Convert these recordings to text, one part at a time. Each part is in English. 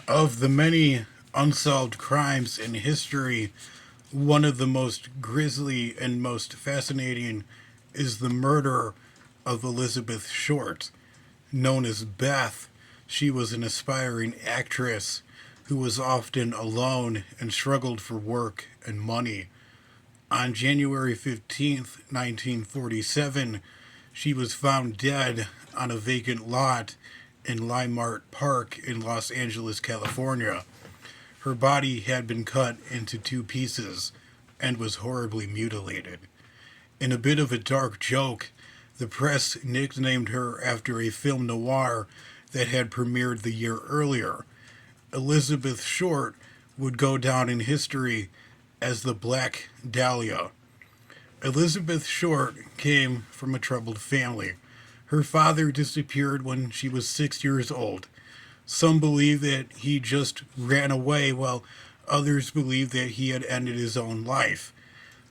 Of the many unsolved crimes in history, one of the most grisly and most fascinating is the murder of Elizabeth Short. Known as Beth, she was an aspiring actress who was often alone and struggled for work and money. On January 15th, 1947, she was found dead on a vacant lot in Limart Park in Los Angeles, California. Her body had been cut into two pieces and was horribly mutilated. In a bit of a dark joke, the press nicknamed her after a film noir that had premiered the year earlier. Elizabeth Short would go down in history as the Black Dahlia. Elizabeth Short came from a troubled family. Her father disappeared when she was 6 years old. Some believe that he just ran away, while others believe that he had ended his own life.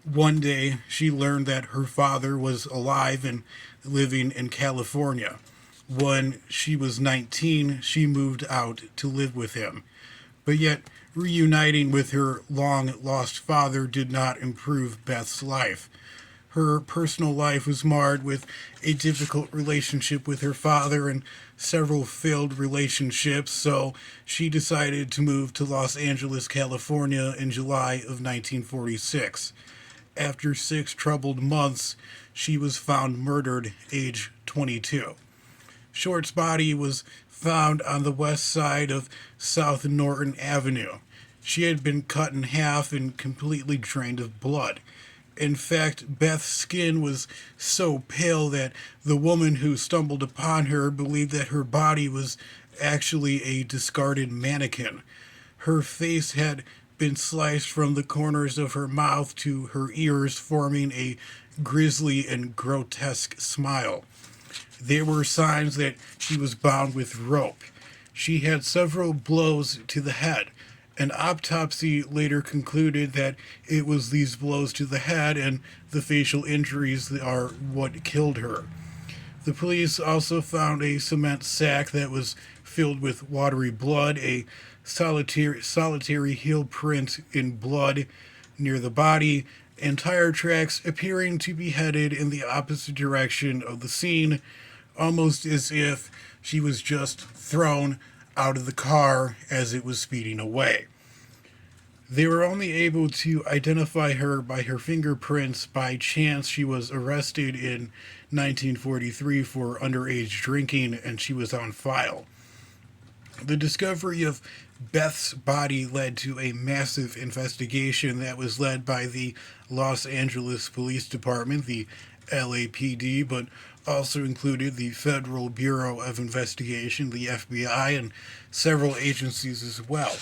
One day, she learned that her father was alive and living in California. When she was 19, she moved out to live with him. But yet, reuniting with her long lost father did not improve Beth's life. Her personal life was marred with a difficult relationship with her father and several failed relationships, so she decided to move to Los Angeles, California in July of 1946. After 6 troubled months, she was found murdered, age 22. Short's body was found on the west side of South Norton Avenue. She had been cut in half and completely drained of blood. In fact, Beth's skin was so pale that the woman who stumbled upon her believed that her body was actually a discarded mannequin. Her face had been sliced from the corners of her mouth to her ears, forming a grisly and grotesque smile. There were signs that she was bound with rope. She had several blows to the head. An autopsy later concluded that it was these blows to the head and the facial injuries that are what killed her. The police also found a cement sack that was filled with watery blood, a solitary heel print in blood near the body, and tire tracks appearing to be headed in the opposite direction of the scene, almost as if she was just thrown out of the car as it was speeding away. They were only able to identify her by her fingerprints. By chance, she was arrested in 1943 for underage drinking and she was on file. The discovery of Beth's body led to a massive investigation that was led by the Los Angeles Police Department, the LAPD, but also included the Federal Bureau of Investigation, the FBI, and several agencies as well.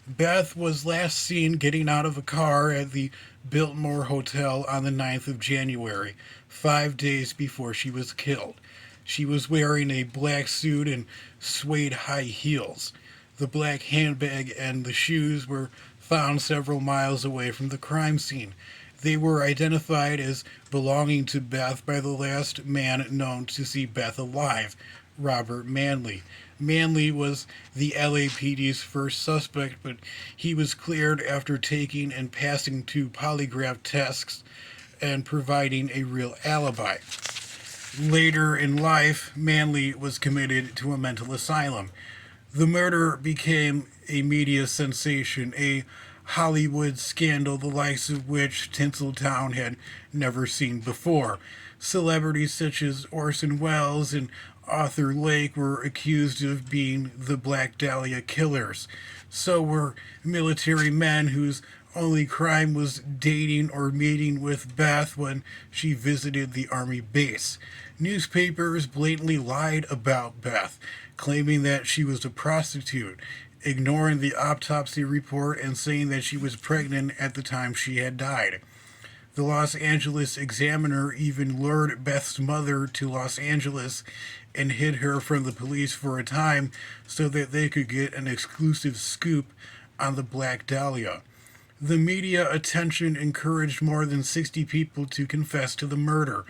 Beth was last seen getting out of a car at the Biltmore Hotel on the 9th of January, 5 days before she was killed. She was wearing a black suit and suede high heels. The black handbag and the shoes were found several miles away from the crime scene. They were identified as belonging to Beth by the last man known to see Beth alive, Robert Manley. Manley was the LAPD's first suspect, but he was cleared after taking and passing two polygraph tests and providing a real alibi. Later in life, Manley was committed to a mental asylum. The murder became a media sensation, a Hollywood scandal the likes of which Tinseltown had never seen before. Celebrities such as Orson Welles and Arthur Lake were accused of being the Black Dahlia killers. So were military men whose only crime was dating or meeting with Beth when she visited the Army base. Newspapers blatantly lied about Beth, claiming that she was a prostitute, ignoring the autopsy report and saying that she was pregnant at the time she had died. The Los Angeles Examiner even lured Beth's mother to Los Angeles and hid her from the police for a time so that they could get an exclusive scoop on the Black Dahlia. The media attention encouraged more than 60 people to confess to the murder.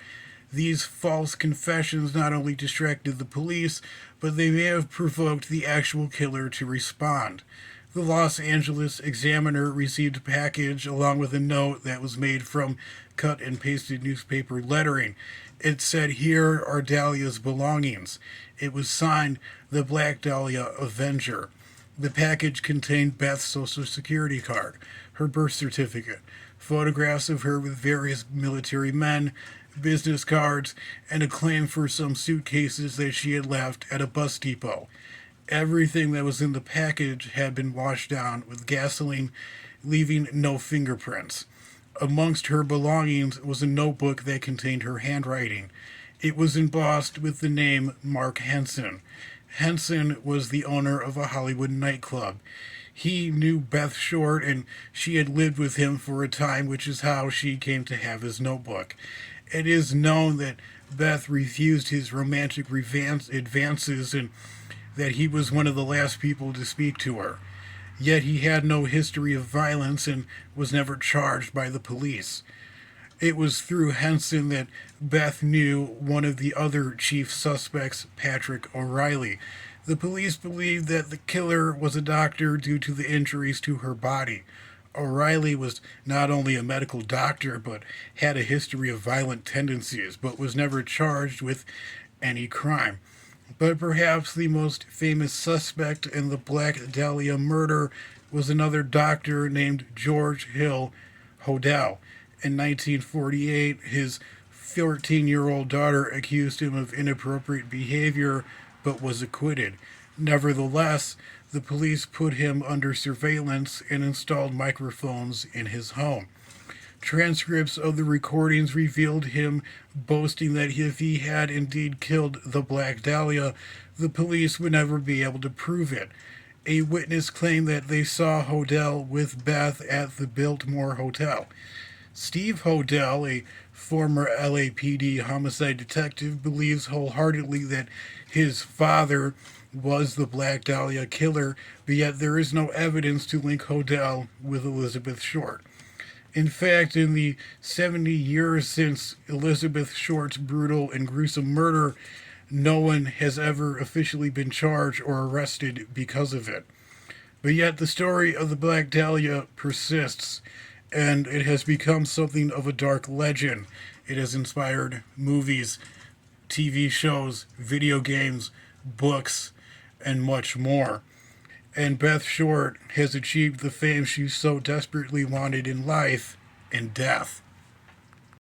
These false confessions not only distracted the police, but they may have provoked the actual killer to respond. The Los Angeles Examiner received a package along with a note that was made from cut and pasted newspaper lettering. It said, "Here are Daliah's belongings." It was signed the Black Dahlia Avenger. The package contained Beth's social security card, her birth certificate, photographs of her with various military men, business cards, and a claim for some suitcases that she had left at a bus depot. Everything that was in the package had been washed down with gasoline, leaving no fingerprints. Amongst her belongings was a notebook that contained her handwriting. It was embossed with the name Mark Henson. Henson was the owner of a Hollywood nightclub. He knew Beth Short and she had lived with him for a time, which is how she came to have his notebook. It is known that Beth refused his romantic advances and that he was one of the last people to speak to her. Yet he had no history of violence and was never charged by the police. It was through Henson that Beth knew one of the other chief suspects, Patrick O'Reilly. The police believed that the killer was a doctor due to the injuries to her body. O'Reilly was not only a medical doctor, but had a history of violent tendencies, but was never charged with any crime. But perhaps the most famous suspect in the Black Dahlia murder was another doctor named George Hill Hodel. In 1948, his 14-year-old daughter accused him of inappropriate behavior but was acquitted. Nevertheless, the police put him under surveillance and installed microphones in his home. Transcripts of the recordings revealed him boasting that if he had indeed killed the Black Dahlia, the police would never be able to prove it. A witness claimed that they saw Hodel with Beth at the Biltmore Hotel. Steve Hodel, a former LAPD homicide detective, believes wholeheartedly that his father was the Black Dahlia killer, but yet there is no evidence to link Hodel with Elizabeth Short. In fact, in the 70 years since Elizabeth Short's brutal and gruesome murder, no one has ever officially been charged or arrested because of it. But yet the story of the Black Dahlia persists, and it has become something of a dark legend. It has inspired movies, TV shows, video games, books, and much more. And Beth Short has achieved the fame she so desperately wanted in life and death.